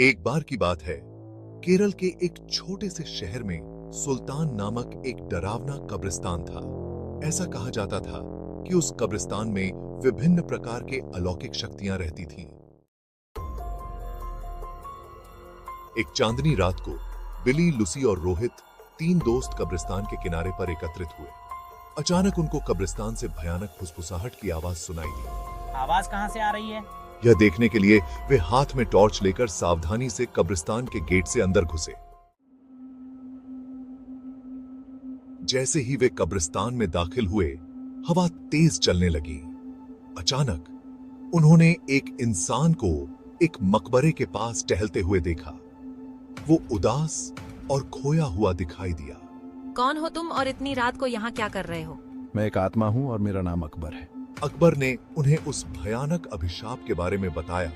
एक बार की बात है, केरल के एक छोटे से शहर में सुल्तान नामक एक डरावना कब्रिस्तान था। ऐसा कहा जाता था कि उस कब्रिस्तान में विभिन्न प्रकार के अलौकिक शक्तियां रहती थीं। एक चांदनी रात को बिली, लुसी और रोहित, तीन दोस्त कब्रिस्तान के किनारे पर एकत्रित हुए। अचानक उनको कब्रिस्तान से भयानक फुसफुसाहट की आवाज सुनाई दी। आवाज कहां से आ रही है? यह देखने के लिए वे हाथ में टॉर्च लेकर सावधानी से कब्रिस्तान के गेट से अंदर घुसे। जैसे ही वे कब्रिस्तान में दाखिल हुए, हवा तेज चलने लगी। अचानक उन्होंने एक इंसान को एक मकबरे के पास टहलते हुए देखा। वो उदास और खोया हुआ दिखाई दिया। कौन हो तुम और इतनी रात को यहाँ क्या कर रहे हो? मैं एक आत्मा हूँ और मेरा नाम अकबर है। अकबर ने उन्हें उस भयानक अभिशाप के बारे में बताया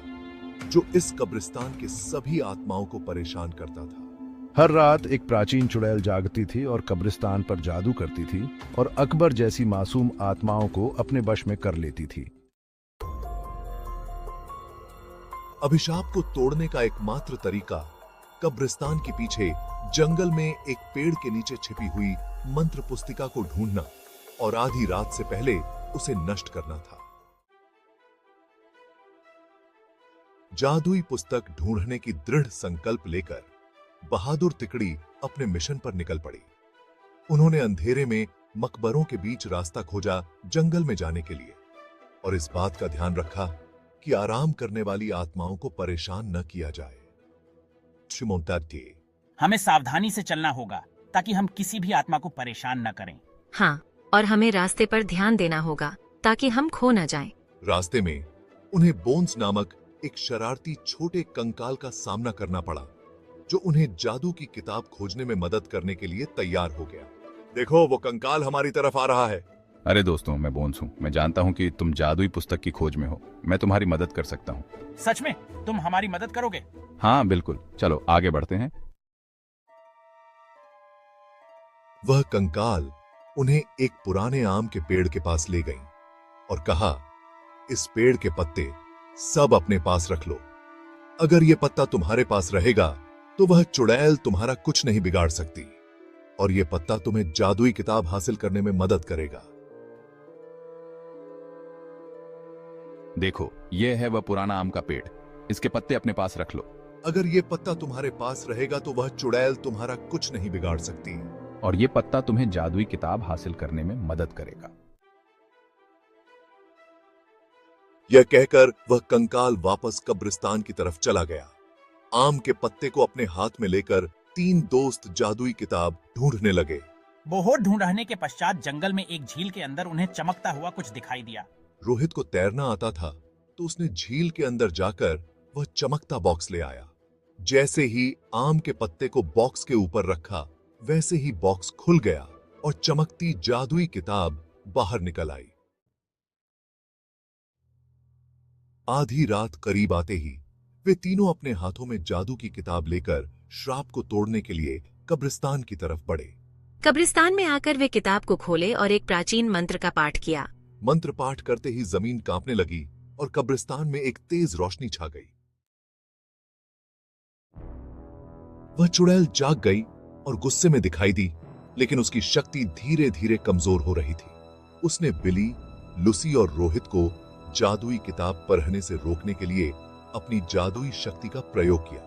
जो इस कब्रिस्तान के सभी आत्माओं को परेशान करता था। हर रात एक प्राचीन चुड़ैल जागती थी और कब्रिस्तान पर जादू करती थी और अकबर जैसी मासूम आत्माओं को अपने वश में कर लेती थी। अभिशाप को तोड़ने का एकमात्र तरीका कब्रिस्तान के पीछे जंगल में एक पेड़ के नीचे छिपी हुई मंत्र पुस्तिका को ढूंढना और आधी रात से पहले उसे नष्ट करना था। जादुई पुस्तक ढूंढने की दृढ़ संकल्प लेकर बहादुर तिकड़ी अपने मिशन पर निकल पड़ी। उन्होंने अंधेरे में मकबरों के बीच रास्ता खोजा जंगल में जाने के लिए, और इस बात का ध्यान रखा कि आराम करने वाली आत्माओं को परेशान न किया जाए। हमें सावधानी से चलना होगा ताकि हम किसी भी आत्मा को परेशान न करें। हाँ, और हमें रास्ते पर ध्यान देना होगा ताकि हम खो न जाएं। रास्ते में उन्हें बोन्स नामक एक शरारती छोटे कंकाल का सामना करना पड़ा, जो उन्हें जादू की किताब खोजने में मदद करने के लिए तैयार हो गया। देखो, वो कंकाल हमारी तरफ आ रहा है। अरे दोस्तों, मैं बोन्स हूँ। मैं जानता हूँ कि तुम जादुई पुस्तक की खोज में हो। मैं तुम्हारी मदद कर सकता हूँ। सच में तुम हमारी मदद करोगे? हाँ बिल्कुल, चलो आगे बढ़ते हैं। वह कंकाल उन्हें एक पुराने आम के पेड़ के पास ले गई और कहा, इस पेड़ के पत्ते सब अपने पास रख लो। अगर यह पत्ता तुम्हारे पास रहेगा तो वह चुड़ैल तुम्हारा कुछ नहीं बिगाड़ सकती, और यह पत्ता तुम्हें जादुई किताब हासिल करने में मदद करेगा। देखो, यह है वह पुराना आम का पेड़। इसके पत्ते अपने पास रख लो। अगर यह पत्ता तुम्हारे पास रहेगा तो वह चुड़ैल तुम्हारा कुछ नहीं बिगाड़ सकती, और ये पत्ता तुम्हें जादुई किताब हासिल करने में मदद करेगा। यह कहकर वह कंकाल वापस कब्रिस्तान की तरफ चला गया। आम के पत्ते को अपने हाथ में लेकर तीन दोस्त जादुई किताब ढूंढने लगे। बहुत ढूंढने के पश्चात जंगल में एक झील के अंदर उन्हें चमकता हुआ कुछ दिखाई दिया। रोहित को तैरना आता था, तो उसने झील के अंदर जाकर वह चमकता बॉक्स ले आया। जैसे ही आम के पत्ते को बॉक्स के ऊपर रखा, वैसे ही बॉक्स खुल गया और चमकती जादुई किताब बाहर निकल आई। आधी रात करीब आते ही वे तीनों अपने हाथों में जादू की किताब लेकर श्राप को तोड़ने के लिए कब्रिस्तान की तरफ बढ़े। कब्रिस्तान में आकर वे किताब को खोले और एक प्राचीन मंत्र का पाठ किया। मंत्र पाठ करते ही जमीन कांपने लगी और कब्रिस्तान में एक तेज रोशनी छा गई। वह चुड़ैल जाग गई और गुस्से में दिखाई दी, लेकिन उसकी शक्ति धीरे धीरे कमजोर हो रही थी। उसने बिली, लुसी और रोहित को जादुई किताब पढ़ने से रोकने के लिए अपनी जादुई शक्ति का प्रयोग किया,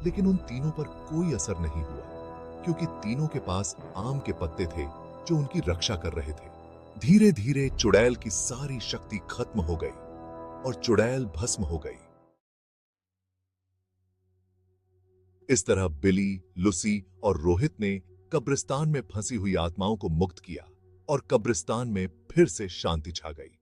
लेकिन उन तीनों पर कोई असर नहीं हुआ, क्योंकि तीनों के पास आम के पत्ते थे जो उनकी रक्षा कर रहे थे। धीरे धीरे चुड़ैल की सारी शक्ति खत्म हो गई और चुड़ैल भस्म हो गई। इस तरह बिली, लुसी और रोहित ने कब्रिस्तान में फंसी हुई आत्माओं को मुक्त किया और कब्रिस्तान में फिर से शांति छा गई।